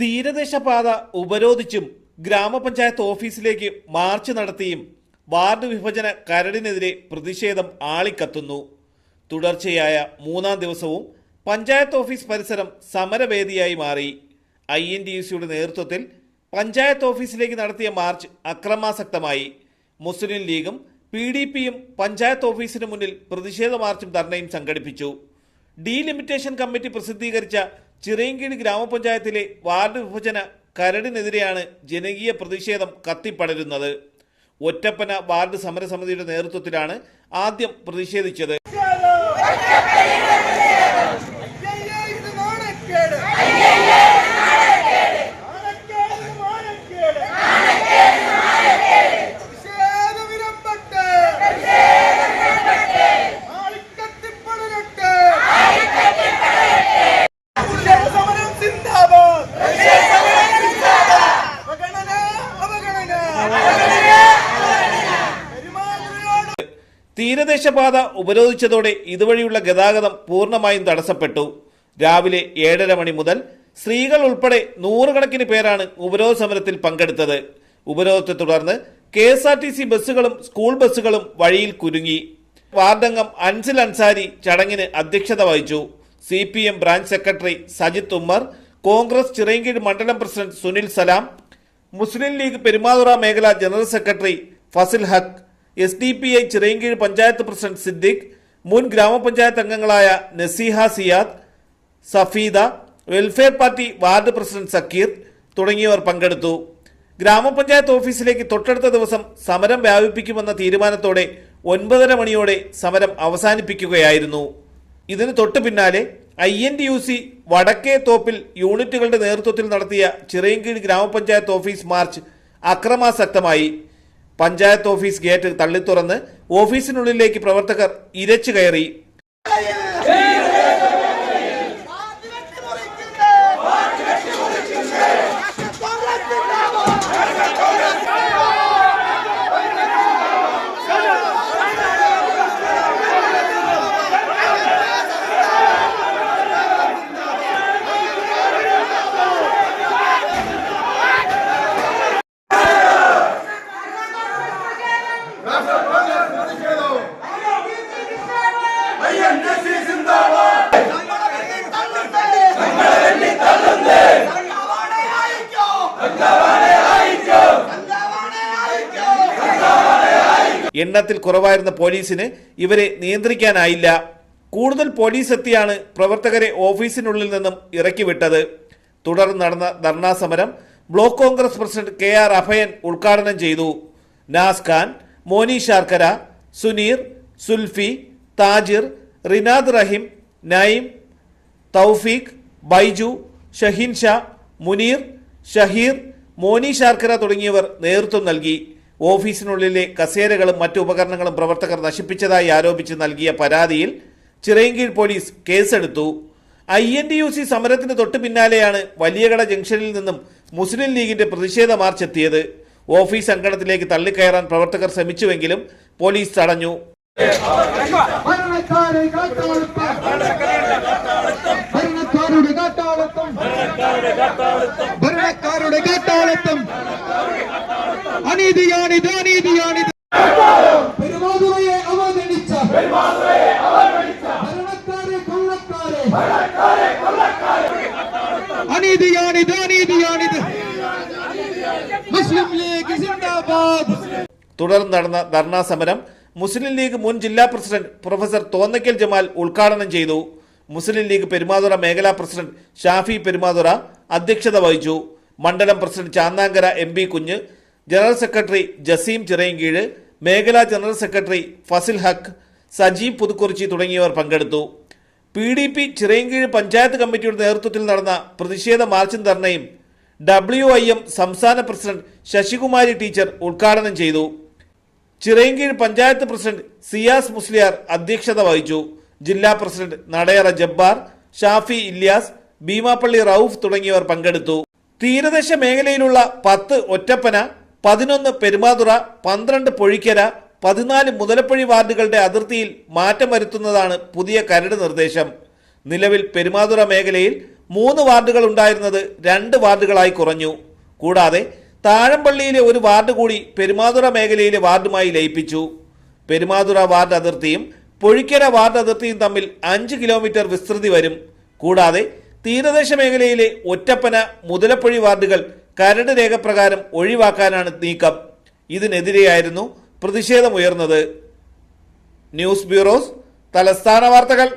തീരദേശപാത ഉപരോധിച്ചും ഗ്രാമപഞ്ചായത്ത് ഓഫീസിലേക്ക് മാർച്ച് നടത്തിയും വാർഡ് വിഭജന കരടിനെതിരെ പ്രതിഷേധം ആളിക്കത്തുന്നു. തുടർച്ചയായ മൂന്നാം ദിവസവും പഞ്ചായത്ത് ഓഫീസ് പരിസരം സമരവേദിയായി മാറി. INTUCയുടെ നേതൃത്വത്തിൽ പഞ്ചായത്ത് ഓഫീസിലേക്ക് നടത്തിയ മാർച്ച് അക്രമാസക്തമായി. മുസ്ലിം ലീഗും PDPയും പഞ്ചായത്ത് ഓഫീസിന് മുന്നിൽ പ്രതിഷേധ മാർച്ചും ധർണയും സംഘടിപ്പിച്ചു. ഡീലിമിറ്റേഷൻ കമ്മിറ്റി പ്രസിദ്ധീകരിച്ച ചിറയൻകീഴ് ഗ്രാമപഞ്ചായത്തിലെ വാർഡ് വിഭജന കരടിനെതിരെയാണ് ജനകീയ പ്രതിഷേധം കത്തിപ്പടരുന്നത്. ഒറ്റപ്പന വാർഡ് സമരസമിതിയുടെ നേതൃത്വത്തിലാണ് ആദ്യം പ്രതിഷേധിച്ചത്. തീരദേശപാത ഉപരോധിച്ചതോടെ ഇതുവഴിയുള്ള ഗതാഗതം പൂർണ്ണമായും തടസ്സപ്പെട്ടു. രാവിലെ 7:30 മണി മുതൽ സ്ത്രീകൾ ഉൾപ്പെടെ നൂറുകണക്കിന് പേരാണ് ഉപരോധ സമരത്തിൽ പങ്കെടുത്തത്. ഉപരോധത്തെ തുടർന്ന് KSRTC ബസ്സുകളും സ്കൂൾ ബസ്സുകളും വഴിയിൽ കുരുങ്ങി. വാർഡംഗം അൻസിൽ അൻസാരി ചടങ്ങിന് അധ്യക്ഷത വഹിച്ചു. CPM branch secretary Sajith Ummer, Congress Chirayinkeezhu മണ്ഡലം പ്രസിഡന്റ് സുനിൽ സലാം, മുസ്ലിം ലീഗ് പെരുമാതുറ മേഖല general secretary Fasil Haq, SDPI Chirayinkeezhu panchayat president Siddique, മുൻ ഗ്രാമപഞ്ചായത്ത് അംഗങ്ങളായ Naseeha Siyad, Safeeda, welfare party ward president Zakir തുടങ്ങിയവർ പങ്കെടുത്തു. ഗ്രാമപഞ്ചായത്ത് ഓഫീസിലേക്ക് തൊട്ടടുത്ത ദിവസം സമരം വ്യാപിപ്പിക്കുമെന്ന തീരുമാനത്തോടെ 9:30 മണിയോടെ സമരം അവസാനിപ്പിക്കുകയായിരുന്നു. ഇതിന് തൊട്ടു പിന്നാലെ INTUC വടക്കേ തോപ്പിൽ യൂണിറ്റുകളുടെ നേതൃത്വത്തിൽ നടത്തിയ ചിറയൻകീഴ് ഗ്രാമപഞ്ചായത്ത് ഓഫീസ് മാർച്ച് അക്രമാസക്തമായി. പഞ്ചായത്ത് ഓഫീസ് ഗേറ്റ് തള്ളിത്തുറന്ന് ഓഫീസിനുള്ളിലേക്ക് പ്രവർത്തകർ ഇരച്ചു കയറി. എണ്ണത്തിൽ കുറവായിരുന്ന പോലീസിന് ഇവരെ നിയന്ത്രിക്കാനായില്ല. കൂടുതൽ പോലീസ് എത്തിയാണ് പ്രവർത്തകരെ ഓഫീസിനുള്ളിൽ നിന്നും ഇറക്കിവിട്ടത്. തുടർന്ന് നടന്ന ധർണാ സമരം block Congress president KR Abhayan ഉദ്ഘാടനം ചെയ്തു. നാസ് ഖാൻ, മോനി ശാർക്കര, സുനീർ, സുൽഫി, താജിർ, റിനാദ് റഹീം, നയിം, തൗഫീഖ്, ബൈജു, ഷഹീൻ ഷാ, മുനീർ, ഷഹീർ, മോനി ശാർക്കര തുടങ്ങിയവർ നേതൃത്വം നൽകി. ഓഫീസിനുള്ളിലെ കസേരകളും മറ്റു ഉപകരണങ്ങളും പ്രവർത്തകർ നശിപ്പിച്ചതായി ആരോപിച്ച് നൽകിയ പരാതിയിൽ ചിറയൻകീഴ് പോലീസ് കേസെടുത്തു. INTUC സമരത്തിന് തൊട്ടു പിന്നാലെയാണ് വലിയകട ജംഗ്ഷനിൽ നിന്നും മുസ്ലിം ലീഗിന്റെ പ്രതിഷേധ മാർച്ച് എത്തിയത്. ഓഫീസ് അങ്കണത്തിലേക്ക് തള്ളിക്കയറാൻ പ്രവർത്തകർ ശ്രമിച്ചുവെങ്കിലും പോലീസ് തടഞ്ഞു. അനീതിയാണിത്, അനീതിയാണിത്. പെരുമാതുറയെ അവഗണിച്ച ഭരണക്കാരെ കൊള്ളക്കാരെ, അനീതിയാണിത്, അനീതിയാണിത്. മുസ്ലിം ലീഗ് സിന്ദാബാദ്. തുടർന്ന് നടന്ന ധർണാ സമരം മുസ്ലിം ലീഗ് മുൻ ജില്ലാ പ്രസിഡന്റ് പ്രൊഫസർ തോന്നയ്ക്കൽ ജമാൽ ഉദ്ഘാടനം ചെയ്തു. മുസ്ലിം ലീഗ് പെരുമാതുറ മേഖലാ പ്രസിഡന്റ് ഷാഫി പെരുമാതുറ അധ്യക്ഷത വഹിച്ചു. മണ്ഡലം പ്രസിഡന്റ് ചാന്നാങ്കര MP കുഞ്ഞ്, ജനറൽ സെക്രട്ടറി ജസീം ചിറയൻകീഴ്, മേഖലാ ജനറൽ സെക്രട്ടറി ഫസിൽ ഹക്ക്, സജീവ് പുതുക്കുറിച്ചി തുടങ്ങിയവർ പങ്കെടുത്തു. PDP ചിറയൻകീഴ് പഞ്ചായത്ത് കമ്മിറ്റിയുടെ നേതൃത്വത്തിൽ നടന്ന പ്രതിഷേധ മാർച്ചും ധർണയും WIM സംസ്ഥാന പ്രസിഡന്റ് ശശികുമാരി ടീച്ചർ ഉദ്ഘാടനം ചെയ്തു. ചിറയൻകീഴ് പഞ്ചായത്ത് പ്രസിഡന്റ് സിയാസ് മുസ്ലിയാർ അധ്യക്ഷത വഹിച്ചു. ജില്ലാ പ്രസിഡന്റ് നടയറ ജബ്ബാർ, ഷാഫി ഇല്യാസ്, ഭീമാപ്പള്ളി റൌഫ് തുടങ്ങിയവർ പങ്കെടുത്തു. തീരദേശ മേഖലയിലുള്ള 10 ഒറ്റപ്പന, 11 പെരുമാതുറ, 12 പൊഴിക്കര, 14 മുതലപ്പുഴി വാർഡുകളുടെ അതിർത്തിയിൽ മാറ്റം വരുത്തുന്നതാണ് പുതിയ കരട് നിർദ്ദേശം. നിലവിൽ പെരുമാതുറ മേഖലയിൽ 3 വാർഡുകൾ ഉണ്ടായിരുന്നത് 2 വാർഡുകളായി കുറഞ്ഞു. കൂടാതെ താഴമ്പള്ളിയിലെ ഒരു വാർഡ് കൂടി പെരുമാതുറ മേഖലയിലെ വാർഡുമായി ലയിപ്പിച്ചു. പെരുമാതുറ വാർഡ് അതിർത്തിയും പൊഴിക്കര വാർഡ് അതിർത്തിയും തമ്മിൽ 5 കിലോമീറ്റർ വിസ്തൃതി വരും. കൂടാതെ തീരദേശ മേഖലയിലെ ഒറ്റപ്പന, മുതലപ്പൊഴി വാർഡുകൾ കരട് രേഖപ്രകാരം ഒഴിവാക്കാനാണ് നീക്കം. ഇതിനെതിരെയായിരുന്നു പ്രതിഷേധമുയർന്നത്. ന്യൂസ് ബ്യൂറോസ് തലസ്ഥാന വാർത്തകൾ.